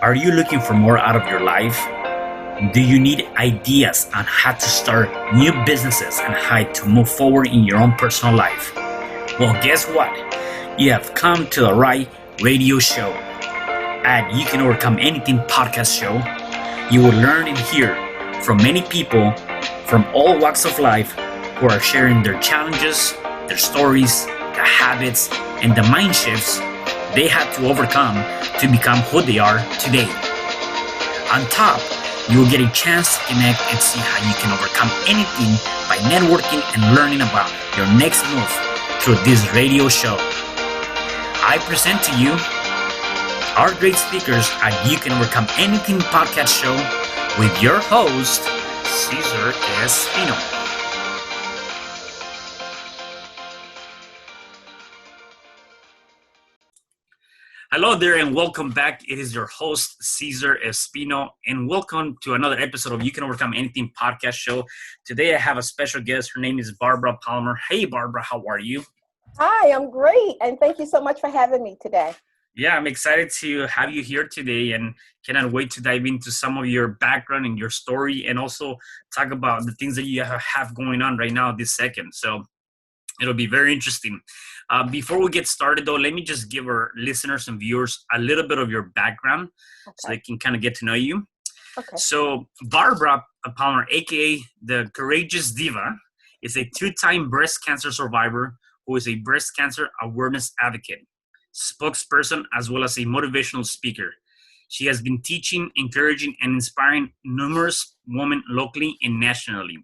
Are you looking for more out of your life? Do you need ideas on how to start new businesses and how to move forward in your own personal life? Well, guess what? You have come to the right radio show. At You Can Overcome Anything podcast show, you will learn and hear from many people from all walks of life who are sharing their challenges, their stories, the habits, and the mind shifts they had to overcome to become who they are today. On top, you will get a chance to connect and see how you can overcome anything by networking and learning about your next move through this radio show. I present to you our great speakers at You Can Overcome Anything podcast show with your host, Cesar Espino. Hello there and welcome back. It is your host, Cesar Espino, and welcome to another episode of You Can Overcome Anything podcast show. Today I have a special guest. Her name is Barbara Palmer. Hey, Barbara, how are you? Hi, I'm great, and thank you so much for having me today. Yeah, I'm excited to have you here today and cannot wait to dive into some of your background and your story and also talk about the things that you have going on right now this second. So it'll be very interesting. Before we get started, though, let me just give our listeners and viewers a little bit of your background so they can kind of get to know you. Okay. So Barbara Palmer, a.k.a. the Courageous Diva, is a two-time breast cancer survivor who is a breast cancer awareness advocate, spokesperson, as well as a motivational speaker. She has been teaching, encouraging, and inspiring numerous women locally and nationally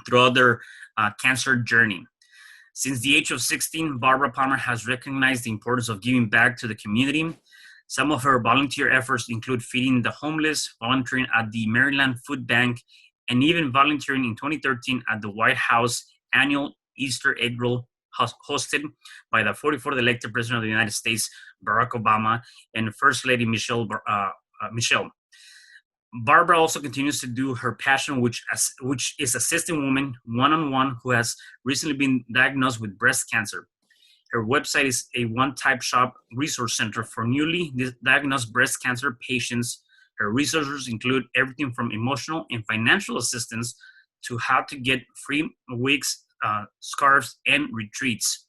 throughout their cancer journey. Since the age of 16, Barbara Palmer has recognized the importance of giving back to the community. Some of her volunteer efforts include feeding the homeless, volunteering at the Maryland Food Bank, and even volunteering in 2013 at the White House annual Easter egg roll hosted by the 44th elected President of the United States, Barack Obama, and First Lady Michelle. Barbara also continues to do her passion, which is assisting women one-on-one who has recently been diagnosed with breast cancer. Her website is a one-type shop resource center for newly diagnosed breast cancer patients. Her resources include everything from emotional and financial assistance to how to get free wigs, scarves, and retreats.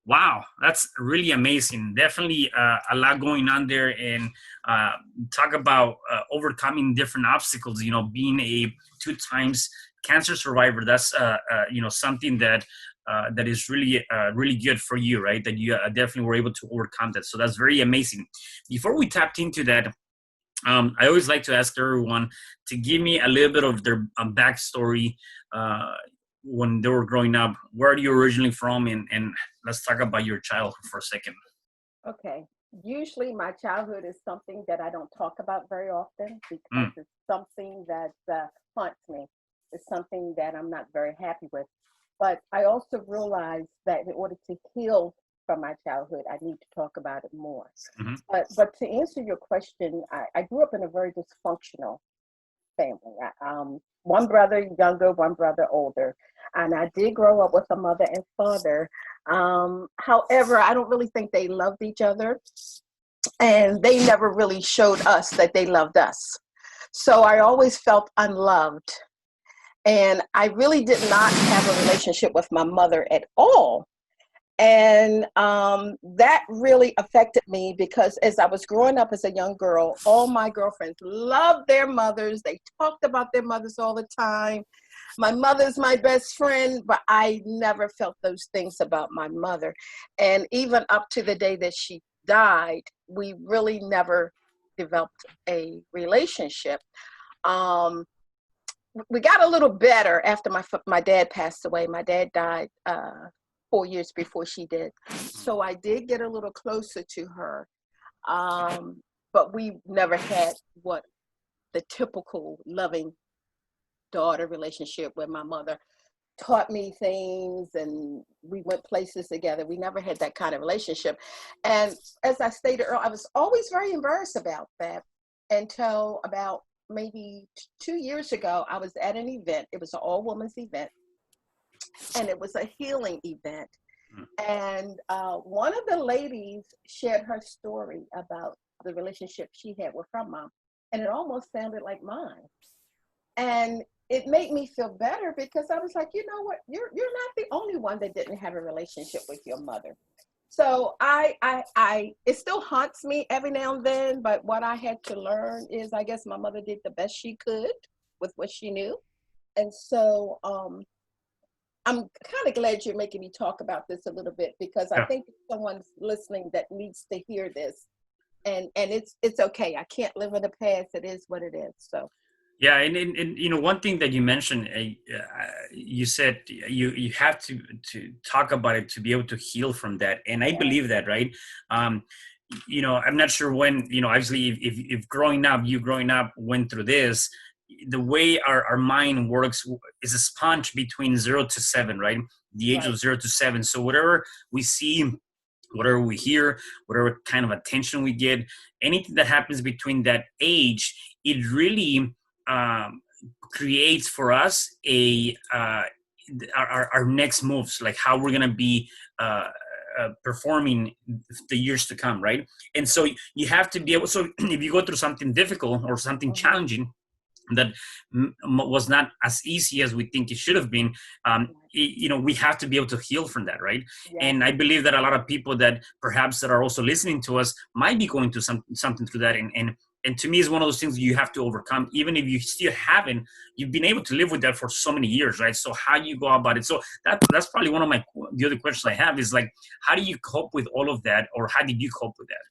Wow, that's really amazing. Definitely a lot going on there, and talk about overcoming different obstacles. You know, being a two times cancer survivor, that's something that that is really really good for you, right? That you definitely were able to overcome that. So that's very amazing. Before we tapped into that, I always like to ask everyone to give me a little bit of their backstory. When they were growing up, where are you originally from? And let's talk about your childhood for a second. Okay. Usually my childhood is something that I don't talk about very often because it's something that haunts me. It's something that I'm not very happy with. But I also realize that in order to heal from my childhood, I need to talk about it more. Mm-hmm. But to answer your question, I grew up in a very dysfunctional family. One brother younger, one brother older. And I did grow up with a mother and father. However, I don't really think they loved each other. And they never really showed us that they loved us. So I always felt unloved. And I really did not have a relationship with my mother at all. And that really affected me because as I was growing up as a young girl, all my girlfriends loved their mothers. They talked about their mothers all the time. My mother's my best friend, but I never felt those things about my mother. And even up to the day that she died, we really never developed a relationship. We got a little better after my dad passed away. My dad died 4 years before she did. So I did get a little closer to her. But we never had what the typical loving daughter relationship where my mother taught me things and we went places together. We never had that kind of relationship. And as I stated earlier, I was always very embarrassed about that until about maybe 2 years ago. I was at an event. It was an all-women's event. And it was a healing event. And one of the ladies shared her story about the relationship she had with her mom, and it almost sounded like mine. And it made me feel better because I was like, you know what, you're not the only one that didn't have a relationship with your mother. So it still haunts me every now and then, but what I had to learn is, I guess my mother did the best she could with what she knew. And so I'm kind of glad you're making me talk about this a little bit, because I Yeah. think someone's listening that needs to hear this. And it's okay. I can't live in the past. It is what it is. So Yeah, and you know, one thing that you mentioned, you said you have to talk about it to be able to heal from that, and I yeah, believe that, right? Um, you know, I'm not sure when, you know, obviously, if growing up, you growing up went through this, the way our mind works is a sponge between 0 to 7, right? The age right. of 0 to 7. So whatever we see, whatever we hear, whatever kind of attention we get, anything that happens between that age, it really um, creates for us our next moves, like how we're gonna be performing the years to come, right? And so you have to be able. So if you go through something difficult or something Mm-hmm. challenging that was not as easy as we think it should have been, you know, we have to be able to heal from that, right? Yes. And I believe that a lot of people that perhaps that are also listening to us might be going through something through that, and to me, it's one of those things you have to overcome, even if you still haven't. You've been able to live with that for so many years, right? So how you go about it? So that's probably one of the other questions I have is like, how do you cope with all of that, or how did you cope with that?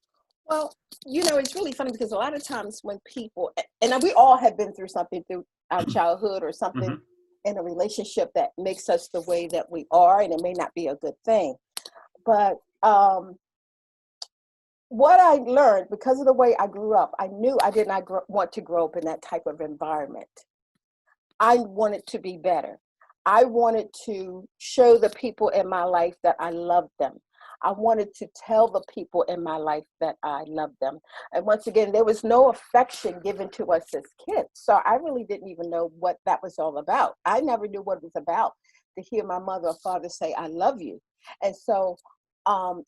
Well, it's really funny because a lot of times when people, and we all have been through something through our childhood or something Hmm. in a relationship that makes us the way that we are, and it may not be a good thing. But what I learned, because of the way I grew up, I knew I did not want to grow up in that type of environment. I wanted to be better. I wanted to show the people in my life that I loved them. I wanted to tell the people in my life that I loved them. And once again, there was no affection given to us as kids. So I really didn't even know what that was all about. I never knew what it was about to hear my mother or father say, I love you. And so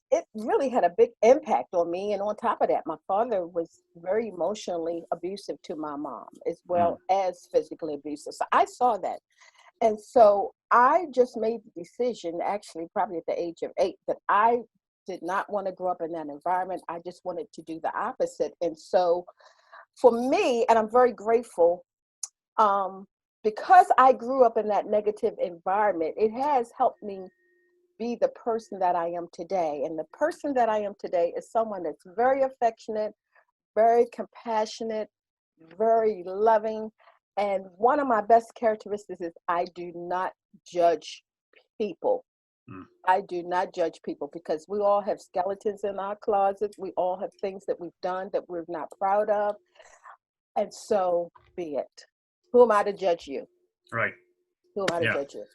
it really had a big impact on me. And on top of that, my father was very emotionally abusive to my mom, as Mm. well as physically abusive. So I saw that. And so I just made the decision, actually, probably at the age of 8, that I did not want to grow up in that environment. I just wanted to do the opposite. And so for me, and I'm very grateful, because I grew up in that negative environment, it has helped me be the person that I am today. And the person that I am today is someone that's very affectionate, very compassionate, very loving. And one of my best characteristics is I do not judge people. Mm. I do not judge people because we all have skeletons in our closets. We all have things that we've done that we're not proud of. And so be it. Who am I to judge you? Right. Who am I to Yeah. judge you?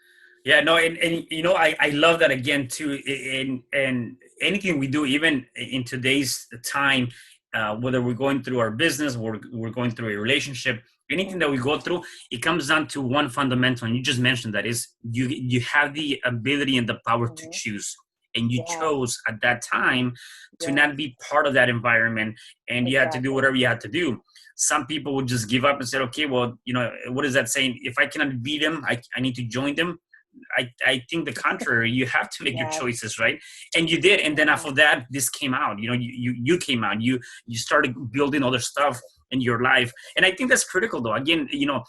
Yeah, no, and you know, I love that again too. And anything we do, even in today's time, whether we're going through our business, we're going through a relationship, anything that we Mm-hmm. go through, it comes down to one fundamental. And you just mentioned that is you have the ability and the power to Mm-hmm. choose, and you Yes, chose at that time to yes, not be part of that environment, and you had to do exactly. whatever you had to do. Some people would just give up and say, okay, well, you know, what is that saying? If I cannot beat them, I need to join them. I think the contrary. You have to make your Yes, choices, right? And you did. And then yes, after that, this came out. You know, you came out. You started building other stuff in your life, and I think that's critical, though. Again, you know,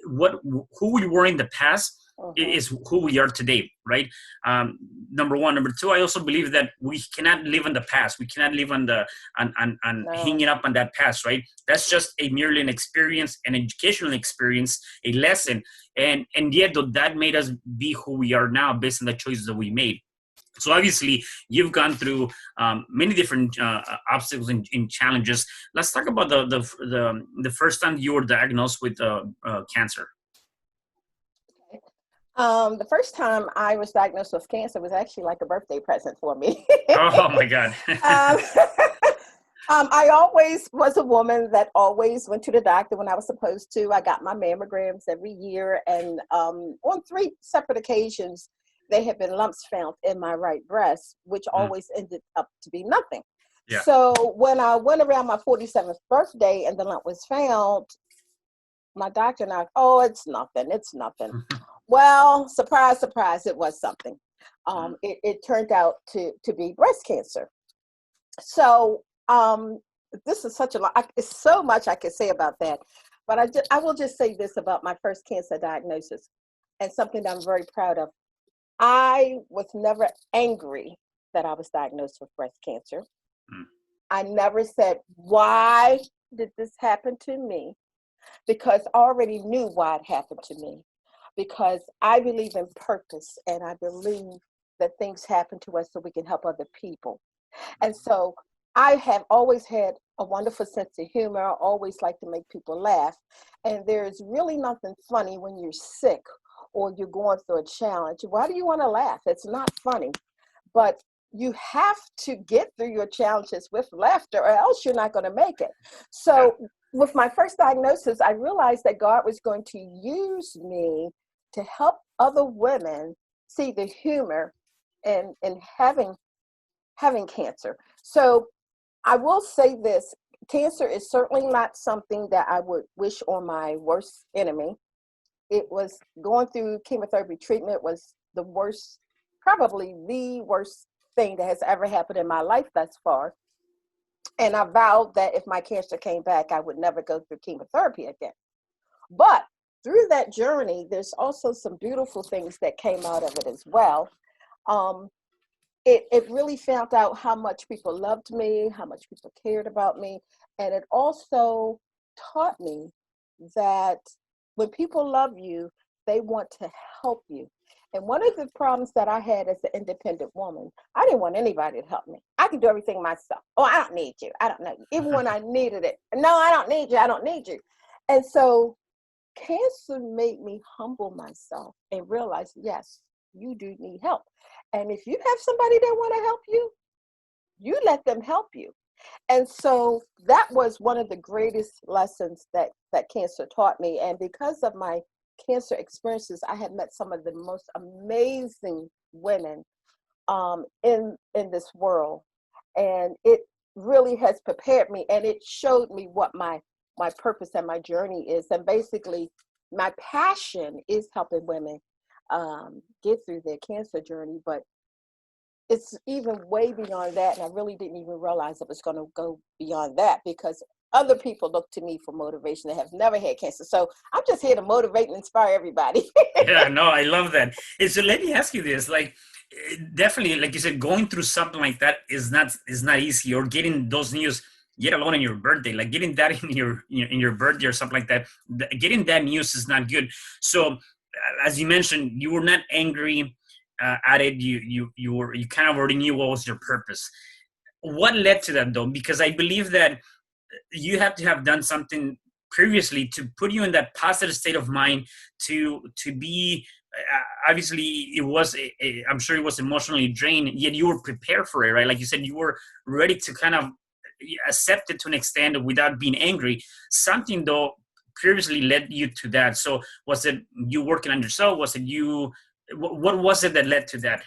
what who we were in the past mm-hmm. is who we are today, right? Number one. Number two, I also believe that we cannot live in the past. We cannot live on No, hanging up on that past, right? That's just a merely an experience, an educational experience, a lesson, and yet though that made us be who we are now based on the choices that we made. So obviously you've gone through many different obstacles and challenges. Let's talk about the first time you were diagnosed with cancer. the first time I was diagnosed with cancer was actually like a birthday present for me. Oh my God. um, I always was a woman that always went to the doctor when I was supposed to. I got my mammograms every year, and on 3 separate occasions, there had been lumps found in my right breast, which Mm, always ended up to be nothing. Yeah. So when I went around my 47th birthday and the lump was found, my doctor and I, oh, it's nothing. It's nothing. Well, surprise, surprise, it was something. It turned out to be breast cancer. So this is such a lot. It's so much I could say about that. But I will just say this about my first cancer diagnosis, and something that I'm very proud of. I was never angry that I was diagnosed with breast cancer. Mm. I never said, why did this happen to me? Because I already knew why it happened to me. Because I believe in purpose, and I believe that things happen to us so we can help other people. And so I have always had a wonderful sense of humor. I always like to make people laugh. And there's really nothing funny when you're sick or you're going through a challenge. Why do you want to laugh? It's not funny. But you have to get through your challenges with laughter, or else you're not going to make it. So with my first diagnosis, I realized that God was going to use me to help other women see the humor in having cancer. So I will say this, cancer is certainly not something that I would wish on my worst enemy. It was going through chemotherapy treatment was the worst, probably the worst thing that has ever happened in my life thus far. And I vowed that if my cancer came back, I would never go through chemotherapy again. But through that journey, there's also some beautiful things that came out of it as well. It really found out how much people loved me, how much people cared about me. And it also taught me that when people love you, they want to help you. And one of the problems that I had as an independent woman, I didn't want anybody to help me. I can do everything myself. Oh, I don't need you. I don't know you. Even when I needed it. No, I don't need you. I don't need you. And so cancer made me humble myself and realize, yes, you do need help. And if you have somebody that want to help you, you let them help you. And so that was one of the greatest lessons that cancer taught me. And because of my cancer experiences, I have met some of the most amazing women in this world. And it really has prepared me, and it showed me what my purpose and my journey is. And basically, my passion is helping women get through their cancer journey, but it's even way beyond that. And I really didn't even realize it was going to go beyond that, because other people look to me for motivation that have never had cancer. So I'm just here to motivate and inspire everybody. Yeah, no, I love that. And so let me ask you this, like, definitely, like you said, going through something like that is not easy, or getting those news, yet alone in your birthday, like getting that in your birthday or something like that, getting that news is not good. So as you mentioned, you were not angry at it. You kind of already knew what was your purpose. What led to that though? Because I believe that you have to have done something previously to put you in that positive state of mind to be obviously it was I'm sure it was emotionally drained, yet you were prepared for it, right? Like you said, you were ready to kind of accept it to an extent without being angry. Something though previously led you to that. So was it you working on yourself? Was it you, what was it that led to that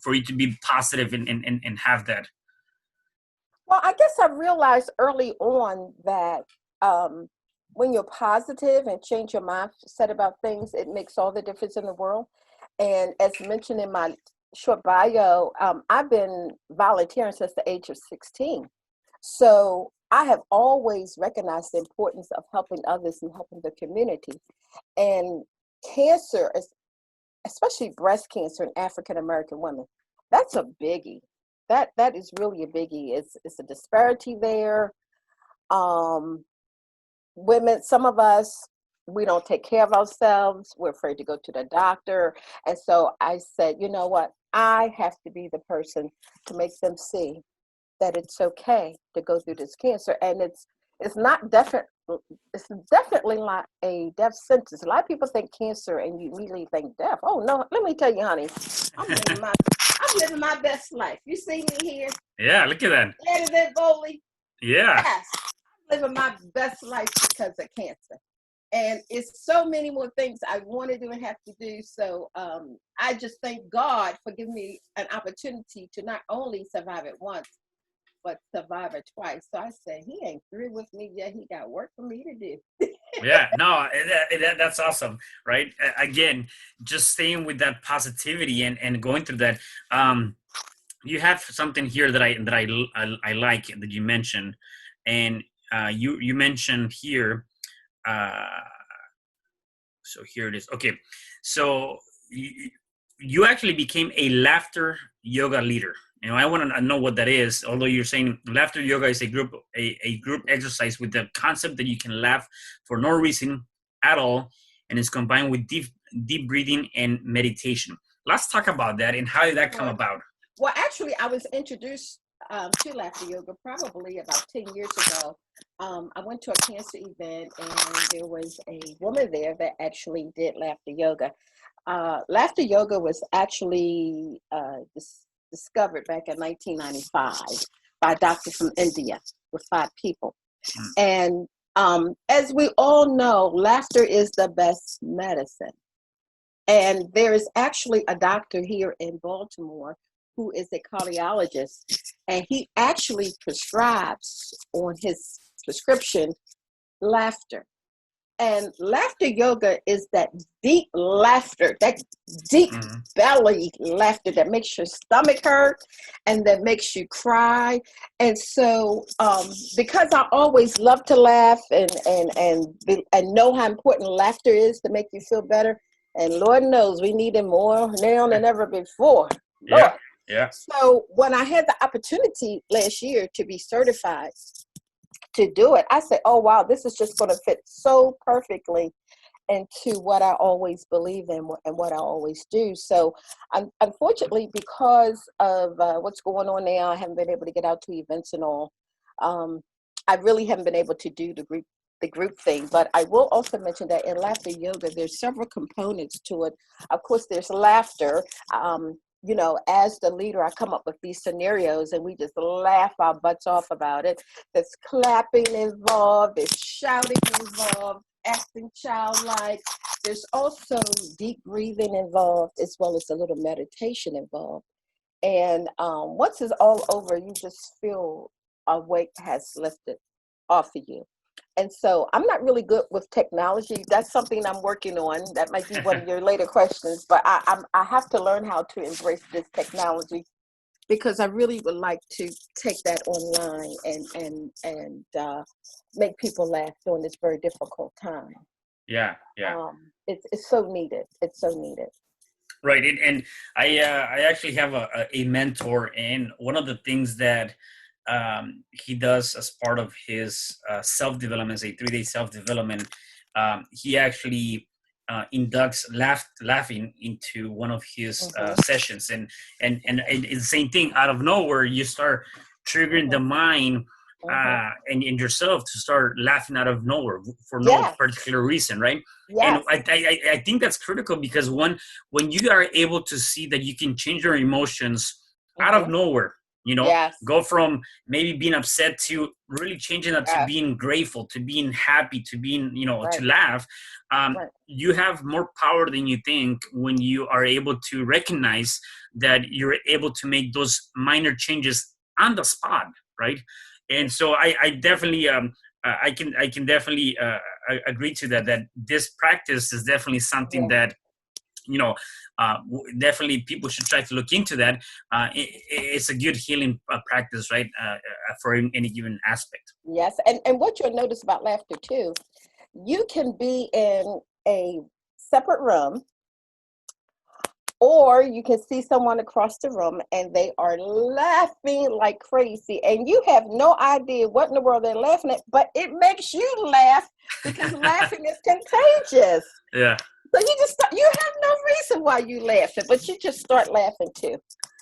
for you to be positive and have that? Well, I guess I realized early on that when you're positive and change your mindset about things, it makes all the difference in the world. And as mentioned in my short bio, I've been volunteering since the age of 16. So I have always recognized the importance of helping others and helping the community. And cancer, especially breast cancer in African American women, that's a biggie. That is really a biggie. It's a disparity there. Um, Women, some of us, we don't take care of ourselves. We're afraid to go to the doctor. And so I said, you know what? I have to be the person to make them see that it's okay to go through this cancer. And it's not definite. It's definitely not a death sentence. A lot of people think cancer and you immediately think death. Oh no, let me tell you, honey, I'm living my best life. You see me here? Yeah, look at that. Better than Bowley. Yeah. Yes, I'm living my best life because of cancer. And it's so many more things I want to do and have to do. So I just thank God for giving me an opportunity to not only survive it once, but survivor twice. So I said, he ain't through with me yet. He got work for me to do. Yeah, no, that's awesome, right? Again, just staying with that positivity and going through that. You have something here that I like that you mentioned, and you mentioned here. Uh, so here it is. Okay, so you actually became a laughter yoga leader. I want to know what that is. Although you're saying laughter yoga is a group exercise with the concept that you can laugh for no reason at all, and it's combined with deep breathing and meditation. Let's talk about that and how did that come about? Well, actually, I was introduced to laughter yoga probably about 10 years ago. I went to a cancer event and there was a woman there that actually did laughter yoga. Laughter yoga was actually discovered back in 1995 by a doctor from India with 5 people. And as we all know, laughter is the best medicine. And there is actually a doctor here in Baltimore who is a cardiologist, and he actually prescribes on his prescription laughter. And laughter yoga is that deep laughter, that deep belly laughter that makes your stomach hurt and that makes you cry. And so because I always love to laugh and know how important laughter is to make you feel better, and Lord knows we need it more now than ever before. Lord. Yeah. So when I had the opportunity last year to be certified to do it, I said, oh, wow, this is just going to fit so perfectly into what I always believe in and what I always do. So unfortunately, because of what's going on now, I haven't been able to get out to events and all. I really haven't been able to do the group thing, but I will also mention that in laughter yoga, there's several components to it. Of course, there's laughter. As the leader, I come up with these scenarios and we just laugh our butts off about it. There's clapping involved, there's shouting involved, acting childlike. There's also deep breathing involved, as well as a little meditation involved. And once it's all over, you just feel a weight has lifted off of you. And so I'm not really good with technology. That's something I'm working on. That might be one of your later questions, but I have to learn how to embrace this technology because I really would like to take that online and make people laugh during this very difficult time. Yeah. It's so needed. It's so needed. Right, and I actually have a mentor, and one of the things that he does as part of his self-development, a 3-day self-development, he actually inducts laughing into one of his sessions, and it's the same thing. Out of nowhere, you start triggering the mind and yourself to start laughing out of nowhere for no particular reason, right? And I think that's critical because when you are able to see that you can change your emotions out of nowhere, go from maybe being upset to really changing that to being grateful, to being happy, to being, to laugh. You have more power than you think when you are able to recognize that you're able to make those minor changes on the spot, right? And so I definitely I can definitely agree to that this practice is definitely something that definitely people should try to look into that. It's a good healing practice, right? For any given aspect. Yes, and what you'll notice about laughter too, you can be in a separate room, or you can see someone across the room and they are laughing like crazy and you have no idea what in the world they're laughing at, but it makes you laugh because laughing is contagious. Yeah. So you have no reason why you laughing, but you just start laughing too.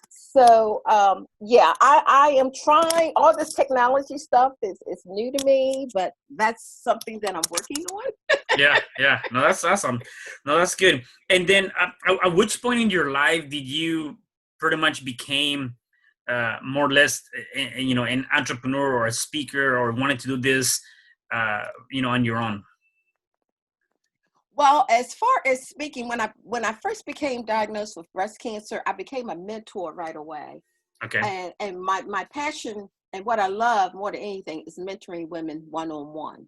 So I am trying. All this technology stuff is new to me, but that's something that I'm working on. Yeah. No, that's awesome. No, that's good. And then at which point in your life did you pretty much became more or less, an entrepreneur or a speaker or wanted to do this, on your own? Well, as far as speaking, when I first became diagnosed with breast cancer, I became a mentor right away. Okay. And my passion And what I love more than anything is mentoring women one-on-one.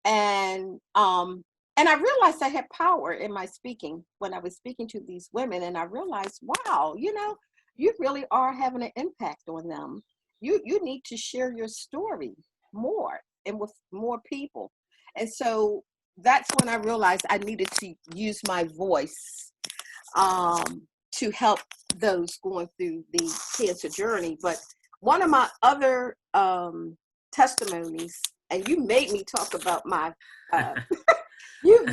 And I realized I had power in my speaking when I was speaking to these women, and I realized, wow, you really are having an impact on them. You need to share your story more and with more people. And so that's when I realized I needed to use my voice to help those going through the cancer journey. But one of my other testimonies, and you made me talk about my, you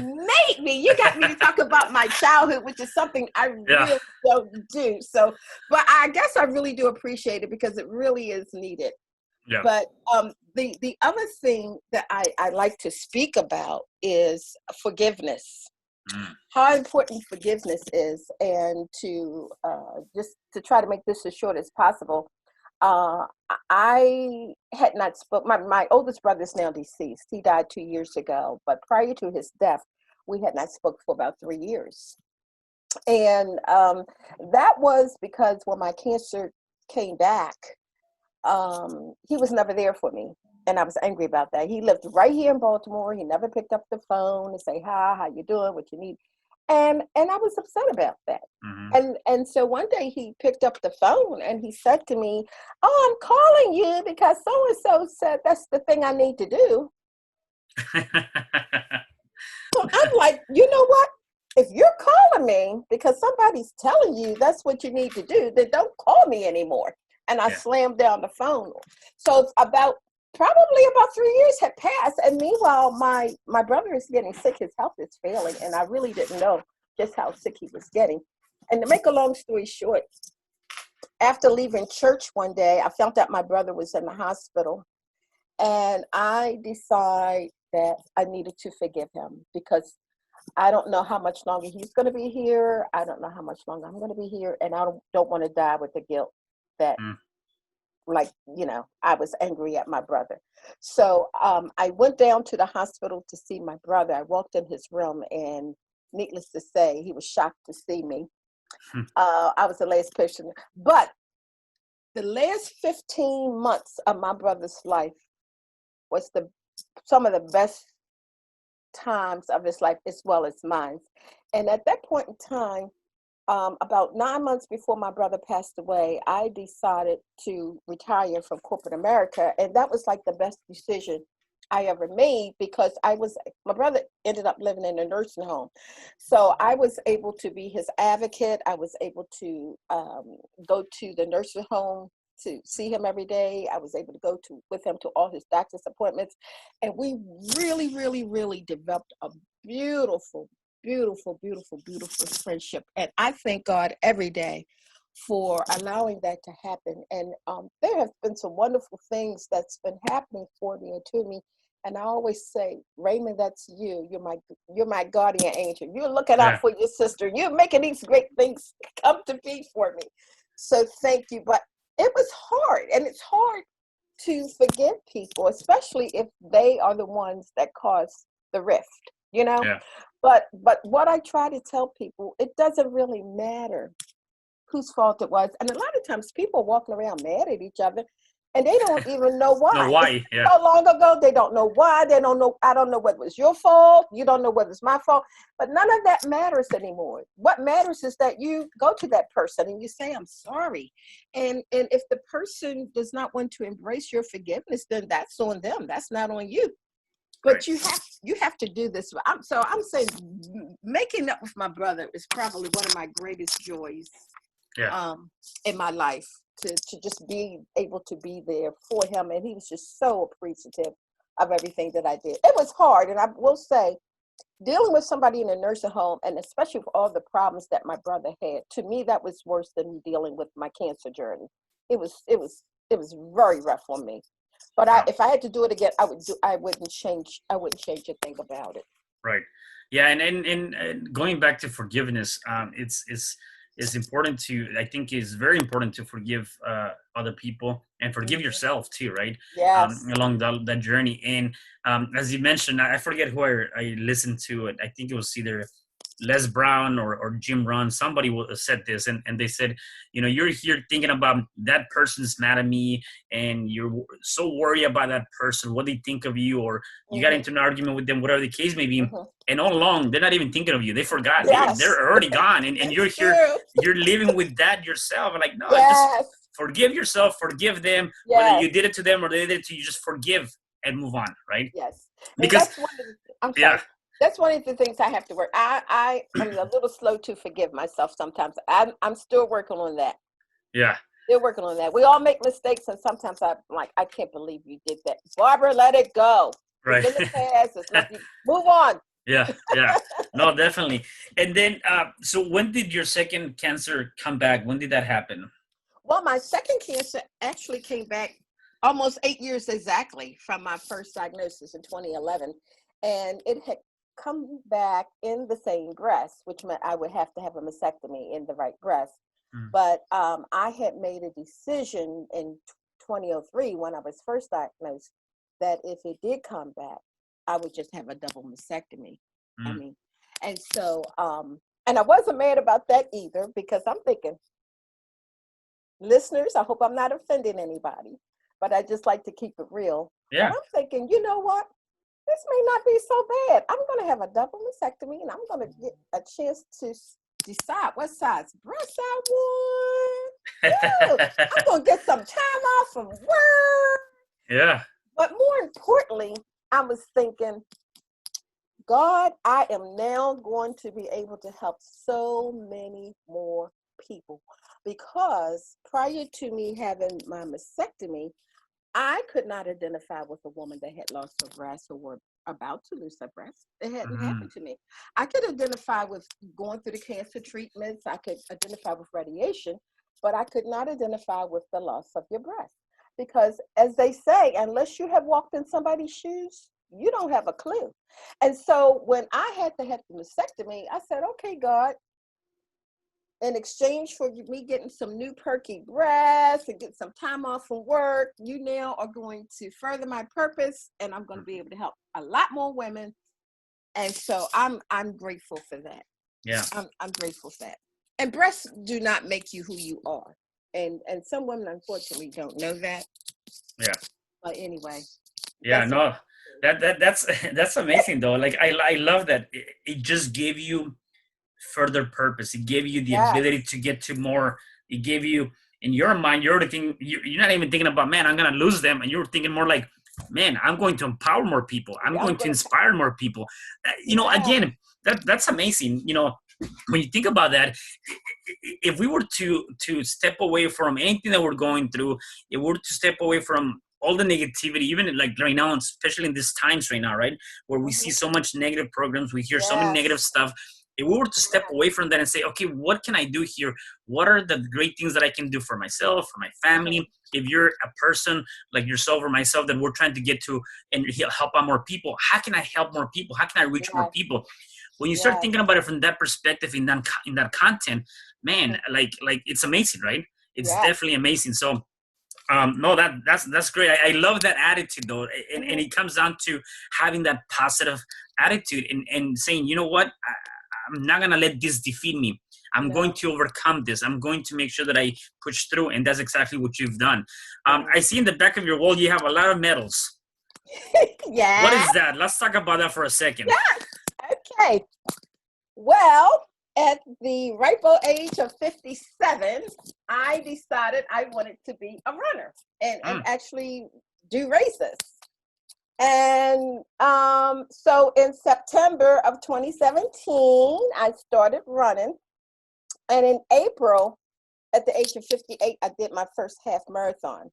got me to talk about my childhood, which is something I Yeah. really don't do. So, but I guess I really do appreciate it because it really is needed. Yeah. But the other thing that I like to speak about is forgiveness. How important forgiveness is, and to just to try to make this as short as possible. I had not spoke. My oldest brother is now deceased. He died 2 years ago, but prior to his death, we had not spoke for about 3 years. And that was because when my cancer came back, he was never there for me. And I was angry about that. He lived right here in Baltimore. He never picked up the phone to say, hi, how you doing, what you need. And I was upset about that. And so one day he picked up the phone and he said to me, oh, I'm calling you because so-and-so said that's the thing I need to do. So I'm like, you know what? If you're calling me because somebody's telling you that's what you need to do, then don't call me anymore. And I slammed down the phone. So probably about 3 years had passed. And meanwhile, my brother is getting sick. His health is failing. And I really didn't know just how sick he was getting. And to make a long story short, after leaving church one day, I found out my brother was in the hospital. And I decided that I needed to forgive him because I don't know how much longer he's going to be here. I don't know how much longer I'm going to be here. And I don't want to die with the guilt that, I was angry at my brother. So I went down to the hospital to see my brother. I walked in his room, and needless to say, he was shocked to see me. I was the last person. But the last 15 months of my brother's life was some of the best times of his life as well as mine. And at that point in time, about 9 months before my brother passed away, I decided to retire from corporate America. And that was like the best decision I ever made because my brother ended up living in a nursing home. So I was able to be his advocate. I was able to go to the nursing home to see him every day. I was able to go with him to all his doctor's appointments. And we really, really, really developed a beautiful, beautiful, beautiful, beautiful friendship. And I thank God every day for allowing that to happen. And there have been some wonderful things that's been happening for me and to me. And I always say, Raymond, that's you. You're my guardian angel. You're looking out for your sister. You're making these great things come to be for me. So thank you. But it was hard, and it's hard to forgive people, especially if they are the ones that cause the rift, Yeah. But what I try to tell people, it doesn't really matter whose fault it was. And a lot of times people are walking around mad at each other and they don't even know why. No, why? Yeah. So long ago, they don't know why. They don't know. I don't know whether it's your fault. You don't know whether it's my fault. But none of that matters anymore. What matters is that you go to that person and you say, I'm sorry. And if the person does not want to embrace your forgiveness, then that's on them. That's not on you. But you have to do this. I'm saying making up with my brother is probably one of my greatest joys in my life, to just be able to be there for him. And he was just so appreciative of everything that I did. It was hard. And I will say, dealing with somebody in a nursing home, and especially with all the problems that my brother had, to me, that was worse than me dealing with my cancer journey. It was very rough on me. But if I had to do it again, I wouldn't change a thing about it. Right. Yeah. And going back to forgiveness, it's important I think it's very important to forgive other people and forgive yourself too, right? Yes. Along that journey. And as you mentioned, I forget who I listened to it. I think it was either Les Brown or Jim Rohn, somebody said this, and they said, you're here thinking about that person's mad at me, and you're so worried about that person, what they think of you, or you got into an argument with them, whatever the case may be, and all along, they're not even thinking of you. They forgot. Yes. They're already gone, and you're here, true. you're living with that yourself. Like, no, Yes. just forgive yourself, forgive them, Yes. whether you did it to them or they did it to you, just forgive and move on, right? Yes. And Because that's I'm sorry. That's one of the things I have to work. I'm a little slow to forgive myself sometimes. I'm still working on that. Yeah. Still working on that. We all make mistakes, and sometimes I'm like, I can't believe you did that. Barbara, let it go. Right. It's in the past. It's nothing. Move on. Yeah. No, definitely. And then, so when did your second cancer come back? When did that happen? Well, my second cancer actually came back almost 8 years exactly from my first diagnosis in 2011. And it had come back in the same breast, which meant I would have to have a mastectomy in the right breast. But I had made a decision in 2003 when I was first diagnosed that if it did come back, I would just have a double mastectomy. I mean, and so, and I wasn't mad about that either, because I'm thinking, listeners, I hope I'm not offending anybody, but I just like to keep it real. Yeah. And I'm thinking, you know what? This may not be so bad. I'm going to have a double mastectomy, and I'm going to get a chance to decide what size breast I want. I'm going to get some time off from work. Yeah. But more importantly, I was thinking, God, I am now going to be able to help so many more people, because prior to me having my mastectomy, I could not identify with a woman that had lost her breast or were about to lose her breast. It hadn't happened to me. I could identify with going through the cancer treatments. I could identify with radiation, but I could not identify with the loss of your breast. Because as they say, unless you have walked in somebody's shoes, you don't have a clue. And so when I had to have the mastectomy, I said, okay, God, in exchange for me getting some new perky breasts and get some time off from work, you now are going to further my purpose, and I'm going to be able to help a lot more women. And so I'm grateful for that. Yeah. I'm grateful for that. And breasts do not make you who you are. And some women unfortunately don't know that. Yeah. But anyway. Yeah, no. That's amazing though. Like I love that. It just gave you further purpose. It gave you the ability to get to more. It gave you, in your mind, you're not even thinking about, man, I'm gonna lose them, and you're thinking more like, man, I'm going to empower more people. I'm going to inspire more people. Again, that's amazing. When you think about that, if we were to step away from anything that we're going through, if we were to step away from all the negativity, even like right now, especially in these times right now, right, where we see so much negative programs, we hear so many negative stuff. If we were to step away from that and say, okay, what can I do here? What are the great things that I can do for myself, for my family? If you're a person like yourself or myself that we're trying to get to and help out more people, how can I help more people? How can I reach more people? When you start thinking about it from that perspective, in that content, man, like it's amazing, right? It's definitely amazing. So no, that's great. I love that attitude though. And it comes down to having that positive attitude and saying, you know what? I'm not going to let this defeat me. I'm going to overcome this. I'm going to make sure that I push through. And that's exactly what you've done. I see in the back of your wall, you have a lot of medals. Yeah. What is that? Let's talk about that for a second. Yes. Okay. Well, at the ripe old age of 57, I decided I wanted to be a runner and actually do races. And so in September of 2017, I started running. And in April, at the age of 58, I did my first half marathon.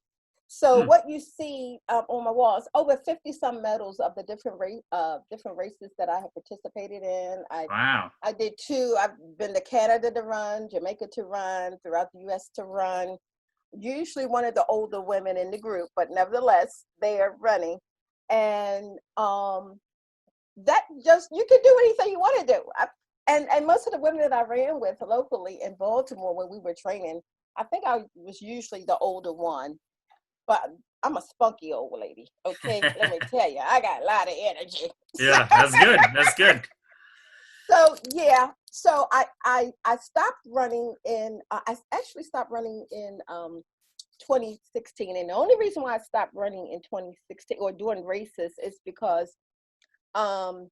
So what you see on my wall is over 50 some medals of the different races that I have participated in. I did 2. I've been to Canada to run, Jamaica to run, throughout the U.S. to run. Usually one of the older women in the group, but nevertheless, they are running. And that just, you can do anything you want to do. And most of the women that I ran with locally in Baltimore when we were training, I think I was usually the older one. But I'm a spunky old lady, okay? Let me tell you, I got a lot of energy. Yeah, that's good. That's good. So yeah, so I stopped running in. I actually stopped running in 2016, and the only reason why I stopped running in 2016 or doing races is because um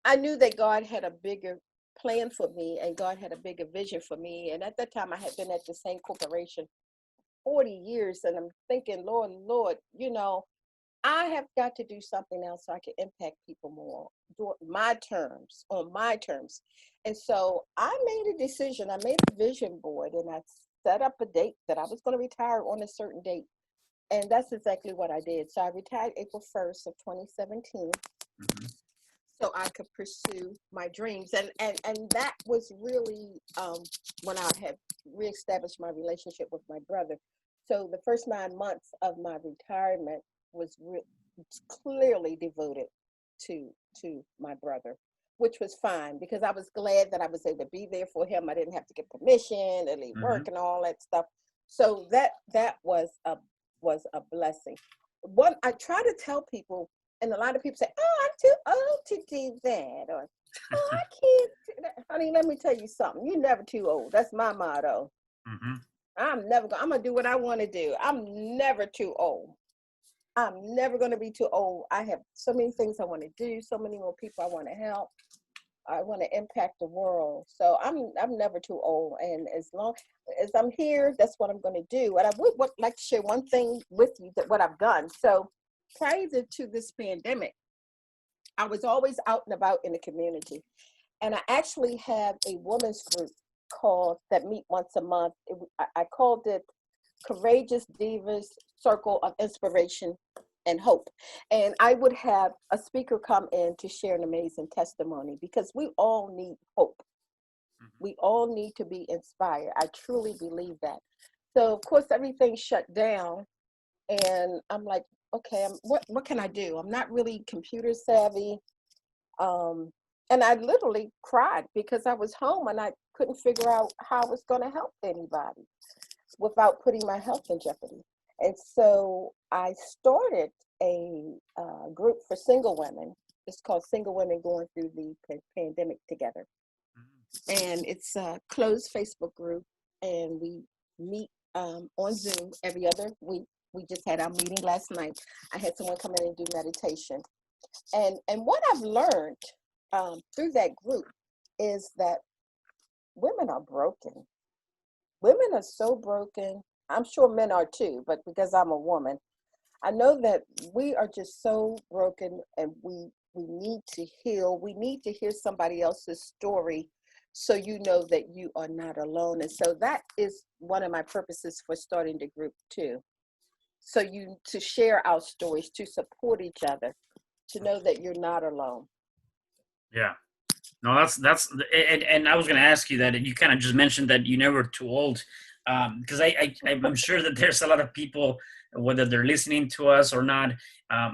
I knew that God had a bigger plan for me, and God had a bigger vision for me. And at that time, I had been at the same corporation 40 years, and I'm thinking, Lord, I have got to do something else so I can impact people more, do it my terms, on my terms. And so I made a decision. I made a vision board, and I set up a date that I was going to retire on a certain date. And that's exactly what I did. So I retired April 1st of 2017. Mhm. So I could pursue my dreams. And that was really when I had reestablished my relationship with my brother. So the first 9 months of my retirement was clearly devoted to my brother, which was fine because I was glad that I was able to be there for him. I didn't have to get permission to leave work and all that stuff. So that was a blessing. What I try to tell people, and a lot of people say, "Oh, I'm too old to do that," or "Oh, I can't do that." Honey, let me tell you something. You're never too old. That's my motto. Mhm. I'm gonna do what I want to do. I'm never too old. I'm never gonna be too old. I have so many things I want to do, so many more people I want to help. I want to impact the world. So I'm never too old. And as long as I'm here, that's what I'm going to do. And I would like to share one thing with you, that what I've done. So prior to this pandemic, I was always out and about in the community. And I actually have a women's group that meet once a month. I called it Courageous Divas Circle of Inspiration and Hope. And I would have a speaker come in to share an amazing testimony because we all need hope. We all need to be inspired. I truly believe that. So of course everything shut down, and I'm like, okay, what can I do? I'm not really computer savvy. Um, and I literally cried because I was home and I couldn't figure out how I was going to help anybody without putting my health in jeopardy. And so I started a group for single women. It's called Single Women Going Through the Pandemic Together. And it's a closed Facebook group, and we meet on Zoom every other week. We just had our meeting last night. I had someone come in and do meditation. And what I've learned through that group is that women are broken. Women are so broken. I'm sure men are too, but because I'm a woman, I know that we are just so broken, and we need to heal. We need to hear somebody else's story so you know that you are not alone. And so that is one of my purposes for starting the group too. So to share our stories, to support each other, to know that you're not alone. Yeah. No, that's and I was going to ask you that, and you kind of just mentioned that you never too old, because I'm sure that there's a lot of people, whether they're listening to us or not,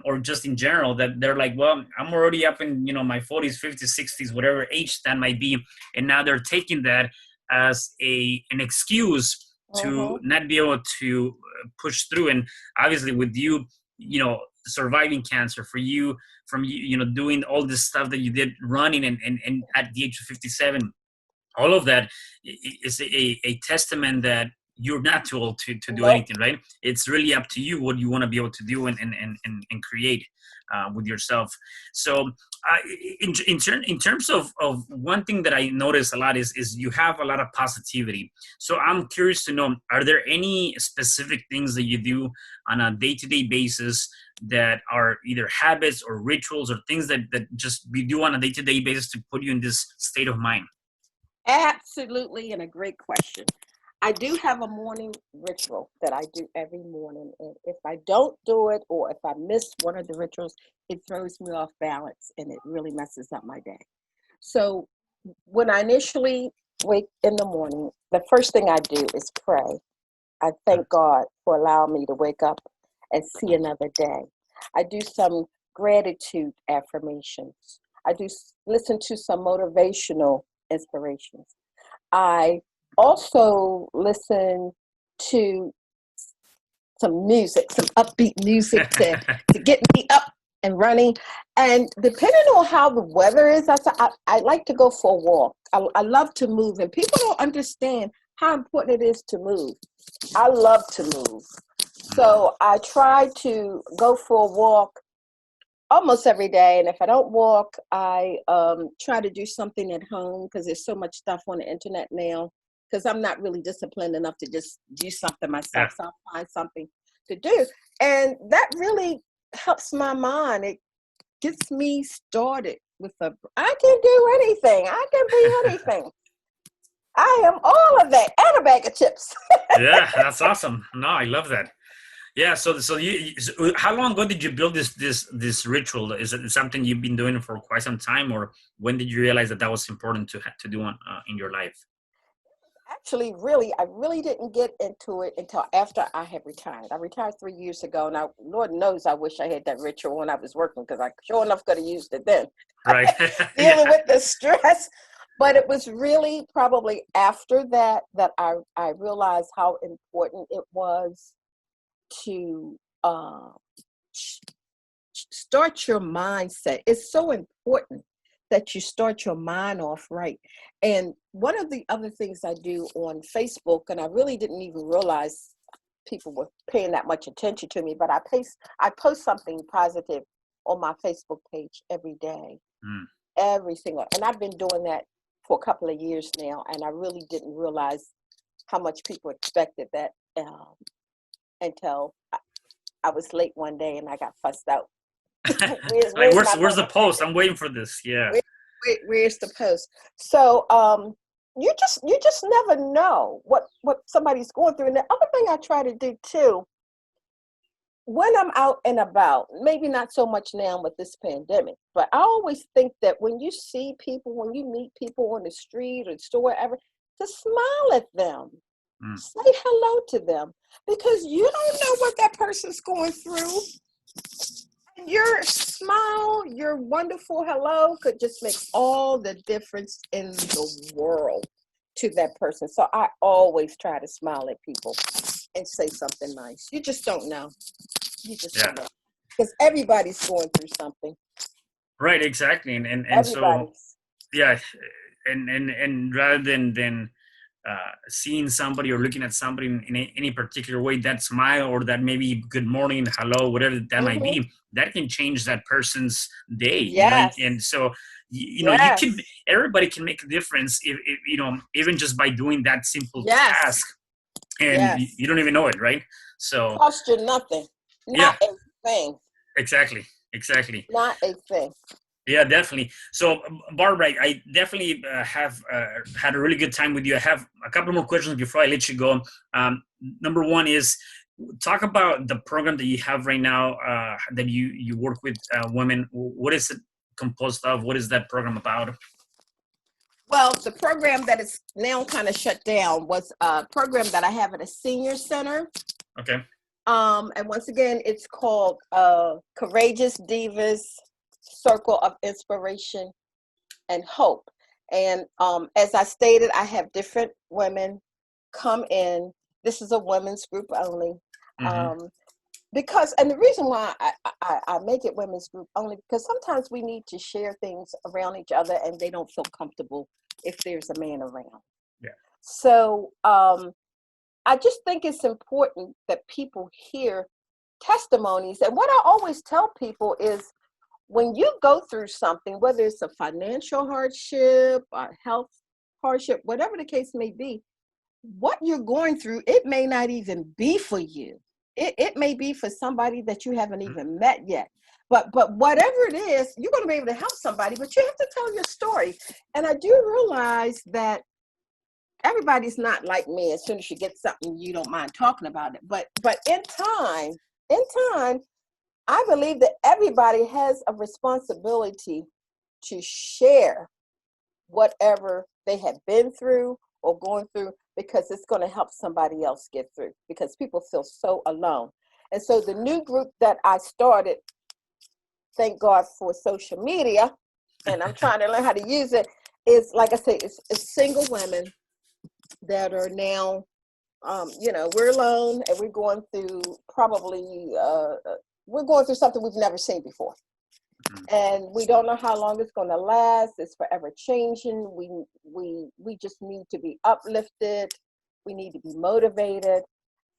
or just in general, that they're like, well, I'm already up in my 40s, 50s, 60s, whatever age that might be, and now they're taking that as an excuse to not be able to push through. And obviously, with you, surviving cancer, for you, from doing all this stuff that you did, running and at the age of 57, all of that is a testament that you're not too old to do anything, right? It's really up to you what you want to be able to do and create with yourself. So in terms of one thing that I notice a lot is you have a lot of positivity. So I'm curious to know, are there any specific things that you do on a day-to-day basis that are either habits or rituals or things that just you do on a day-to-day basis to put you in this state of mind? Absolutely, and a great question. I do have a morning ritual that I do every morning. And if I don't do it, or if I miss one of the rituals, it throws me off balance and it really messes up my day. So when I initially wake in the morning, the first thing I do is pray. I thank God for allowing me to wake up and see another day. I do some gratitude affirmations. I do listen to some motivational inspirations. I also listen to some music, some upbeat music to get me up and running. And depending on how the weather is, I like to go for a walk. I love to move, and people don't understand how important it is to move. I love to move. So I try to go for a walk almost every day. And if I don't walk, I try to do something at home, because there's so much stuff on the internet now, because I'm not really disciplined enough to just do something myself. So I'll find something to do. And that really helps my mind. It gets me started with I can do anything. I can be anything. I am all of that and a bag of chips. Yeah, that's awesome. No, I love that. Yeah. So how long ago did you build this ritual? Is it something you've been doing for quite some time, or when did you realize that was important to do in your life? Actually, I really didn't get into it until after I had retired. I retired 3 years ago, and Lord knows I wish I had that ritual when I was working, because I sure enough could have used it then. Right. Dealing with the stress. But it was really probably after that I realized how important it was to start your mindset. It's so important that you start your mind off right. And one of the other things I do on Facebook, and I really didn't even realize people were paying that much attention to me, but I post something positive on my Facebook page every day. Every single, and I've been doing that for a couple of years now, and I really didn't realize how much people expected that until I was late one day and I got fussed out. Like, where's the post? I'm waiting for this. Yeah. Where's the post? So you just never know what somebody's going through. And the other thing I try to do too, when I'm out and about, maybe not so much now with this pandemic, but I always think that when you see people, when you meet people on the street or store, wherever, to smile at them. Say hello to them, because you don't know what that person's going through. Your smile, your wonderful hello could just make all the difference in the world to that person. So I always try to smile at people and say something nice. You just don't know. You just don't know. Because everybody's going through something. Right, exactly. And so, yeah, and rather than seeing somebody or looking at somebody in any particular way, that smile or that maybe good morning, hello, whatever that might be, that can change that person's day. Yes. And so, you can, everybody can make a difference if even just by doing that simple task, and you don't even know it, right? So cost you nothing. Not a thing. Exactly. Not a thing. Yeah, definitely. So, Barbara, I definitely have had a really good time with you. I have a couple more questions before I let you go. Number one is, talk about the program that you have right now that you work with women. What is it composed of? What is that program about? Well, the program that is now kind of shut down was a program that I have at a senior center. Okay. And once again, it's called Courageous Divas, Circle of Inspiration and Hope. And as I stated, I have different women come in. This is a women's group only. Because, and the reason why I make it women's group only, because sometimes we need to share things around each other and they don't feel comfortable if there's a man around. Yeah. So I just think it's important that people hear testimonies. And what I always tell people is, when you go through something, whether it's a financial hardship, a health hardship, whatever the case may be, what you're going through, it may not even be for you. It may be for somebody that you haven't even met yet. But whatever it is, you're going to be able to help somebody, but you have to tell your story. And I do realize that everybody's not like me. As soon as you get something, you don't mind talking about it. But in time, I believe that everybody has a responsibility to share whatever they have been through or going through, because it's going to help somebody else get through, because people feel so alone. And so the new group that I started, thank God for social media, and I'm trying to learn how to use it, is, like I say, it's single women that are now, we're alone and we're going through we're going through something we've never seen before. and we don't know how long it's going to last. It's forever changing. We just need to be uplifted. We need to be motivated.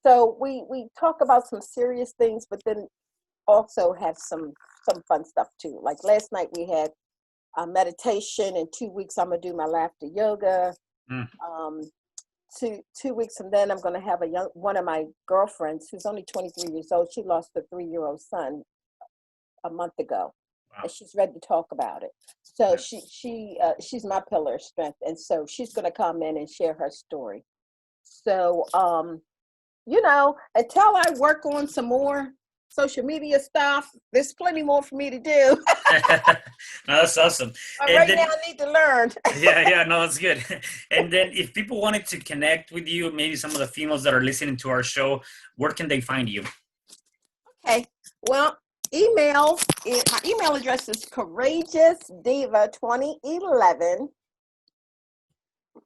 So we talk about some serious things, but then also have some fun stuff too. Like last night we had a meditation. In 2 weeks I'm gonna do my laughter yoga. Mm. 2 weeks, and then I'm gonna have one of my girlfriends who's only 23 years old. She lost a 3-year-old son a month ago. Wow. And she's ready to talk about it. So she's my pillar of strength, and so she's gonna come in and share her story. So until I work on some more social media stuff, there's plenty more for me to do. No, that's awesome. But now I need to learn. No, that's good. And then if people wanted to connect with you, maybe some of the females that are listening to our show, where can they find you? Okay, well, my email address is courageousdiva2011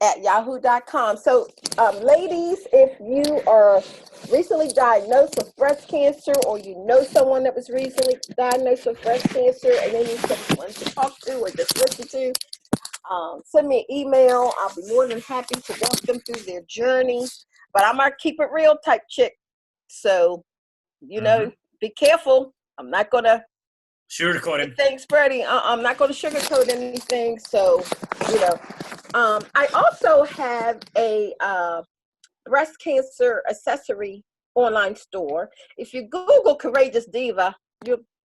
at yahoo.com. So, ladies, if you are recently diagnosed with breast cancer, or you know someone that was recently diagnosed with breast cancer and they need someone to talk to or just listen to, send me an email. I'll be more than happy to walk them through their journey. But I'm a keep it real type chick. So, be careful. I'm not going to sugarcoat it. Things pretty. I'm not going to sugarcoat anything. So, I also have a breast cancer accessory online store. If you Google Courageous Diva,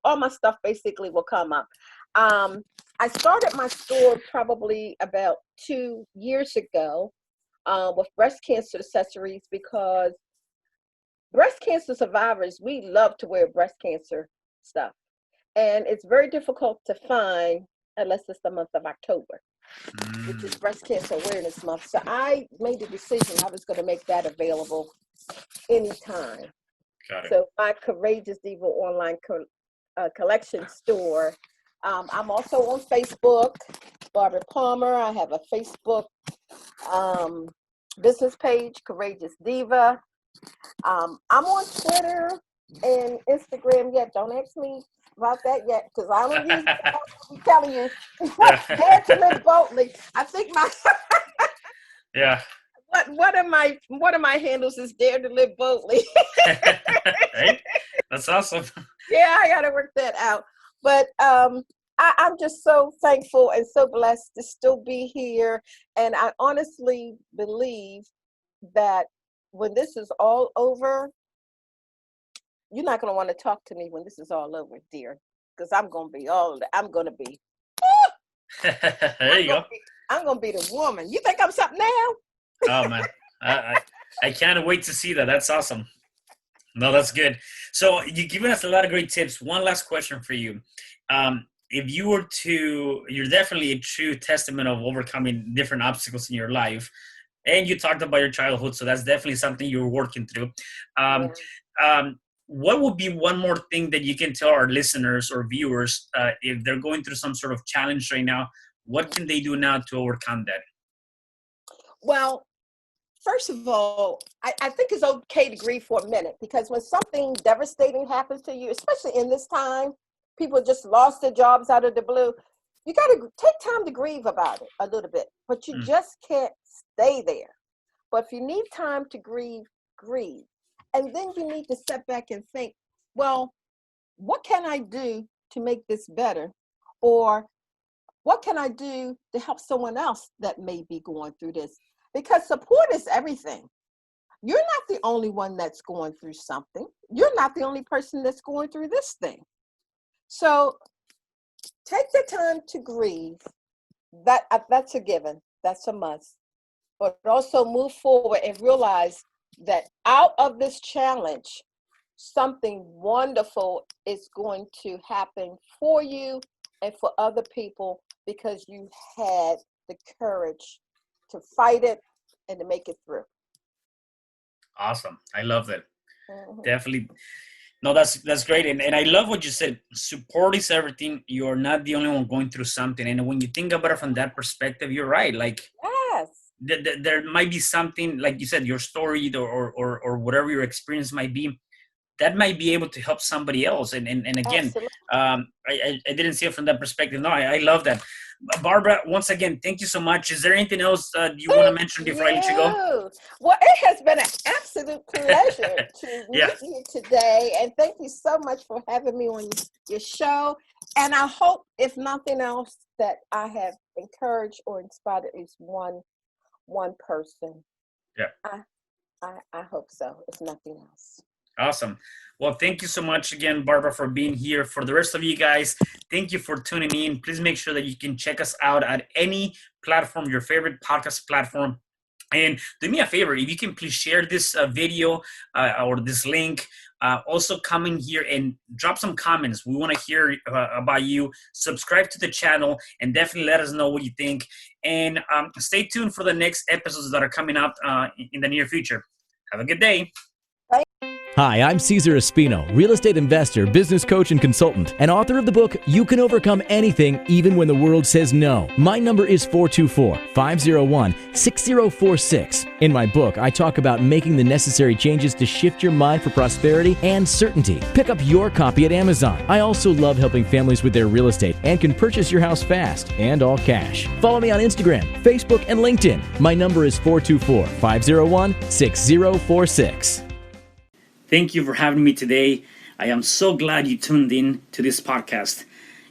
all my stuff basically will come up. I started my store probably about 2 years ago with breast cancer accessories, because breast cancer survivors, we love to wear breast cancer stuff. And it's very difficult to find unless it's the month of October, which is Breast Cancer Awareness Month. So I made the decision I was going to make that available anytime. Got it. So my Courageous Diva online collection store. I'm also on Facebook, Barbara Palmer. I have a Facebook business page, Courageous Diva. I'm on Twitter and Instagram yet. Don't ask me about that yet, because I don't use that. I'm telling you, dare to live boldly. I think my one of my handles is dare to live boldly. Hey, that's awesome. Yeah, I gotta work that out. But I'm just so thankful and so blessed to still be here. And I honestly believe that when this is all over, you're not going to want to talk to me when this is all over, dear, because I'm going to be there you go. I'm going to be the woman. You think I'm something now? Oh, man. I can't wait to see that. That's awesome. No, that's good. So you've given us a lot of great tips. One last question for you. If you were you're definitely a true testament of overcoming different obstacles in your life. And you talked about your childhood, so that's definitely something you're working through. What would be one more thing that you can tell our listeners or viewers if they're going through some sort of challenge right now? What can they do now to overcome that? Well, first of all, I think it's okay to grieve for a minute, because when something devastating happens to you, especially in this time, people just lost their jobs out of the blue. You got to take time to grieve about it a little bit, but you just can't stay there. But if you need time to grieve, grieve. And then you need to step back and think, well, what can I do to make this better? Or what can I do to help someone else that may be going through this? Because support is everything. You're not the only one that's going through something. You're not the only person that's going through this thing. So take the time to grieve. That's a given. That's a must. But also move forward and realize that out of this challenge, something wonderful is going to happen for you and for other people, because you had the courage to fight it and to make it through. Awesome. I love that. Definitely. No, that's great. And I love what you said. Support is everything. You're not the only one going through something. And when you think about it from that perspective, you're right. Like, yes. There might be something, like you said, your story or whatever your experience might be. that might be able to help somebody else. And again, Absolutely. I didn't see it from that perspective. No, I love that. Barbara, once again, thank you so much. Is there anything else you want to Thank mention before I let you go? you. Well, it has been an absolute pleasure to Yeah. meet you today. And thank you so much for having me on your show. And I hope, if nothing else, that I have encouraged or inspired at least one person. Yeah. I hope so, if nothing else. Awesome. Well, thank you so much again, Barbara, for being here. For the rest of you guys, thank you for tuning in. Please make sure that you can check us out at any platform, your favorite podcast platform. And do me a favor, if you can please share this video or this link. Also come in here and drop some comments. We want to hear about you. Subscribe to the channel and definitely let us know what you think. And stay tuned for the next episodes that are coming up in the near future. Have a good day. Hi, I'm Cesar Espino, real estate investor, business coach, and consultant, and author of the book, You Can Overcome Anything, Even When the World Says No. My number is 424-501-6046. In my book, I talk about making the necessary changes to shift your mind for prosperity and certainty. Pick up your copy at Amazon. I also love helping families with their real estate and can purchase your house fast and all cash. Follow me on Instagram, Facebook, and LinkedIn. My number is 424-501-6046. Thank you for having me today. I am so glad you tuned in to this podcast.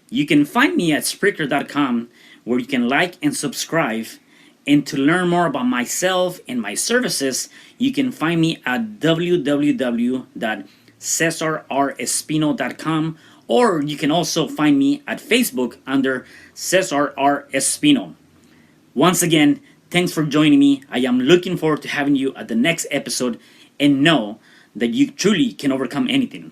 You can find me at Spreaker.com, where you can like and subscribe. And to learn more about myself and my services, you can find me at www.cesarrespino.com, or you can also find me at Facebook under Cesar R. Espino. Once again, thanks for joining me. I am looking forward to having you at the next episode, and know that you truly can overcome anything.